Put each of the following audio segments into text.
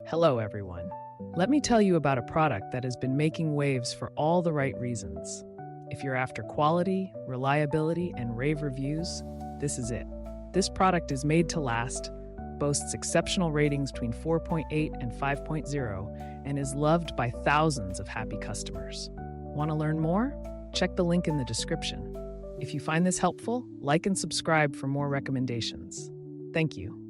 Hello, everyone. Let me tell you about a product that has been making waves for all the right reasons. If you're after quality, reliability, and rave reviews, this is it. This product is made to last, boasts exceptional ratings between 4.8 and 5.0, and is loved by thousands of happy customers. Want to learn more? Check the link in the description. If you find this helpful, like and subscribe for more recommendations. Thank you.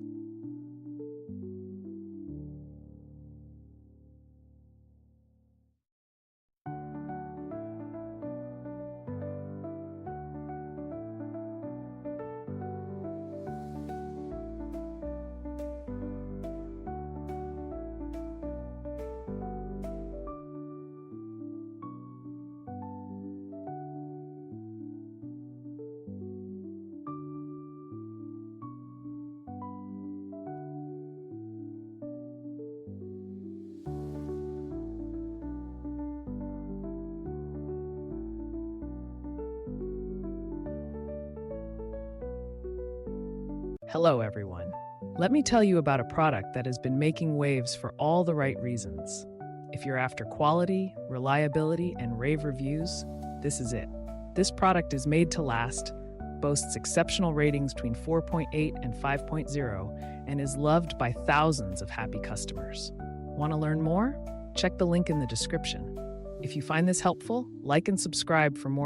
Hello, everyone. Let me tell you about a product that has been making waves for all the right reasons. If you're after quality, reliability, and rave reviews, this is it. This product is made to last, boasts exceptional ratings between 4.8 and 5.0, and is loved by thousands of happy customers. Want to learn more? Check the link in the description. If you find this helpful, like and subscribe for more.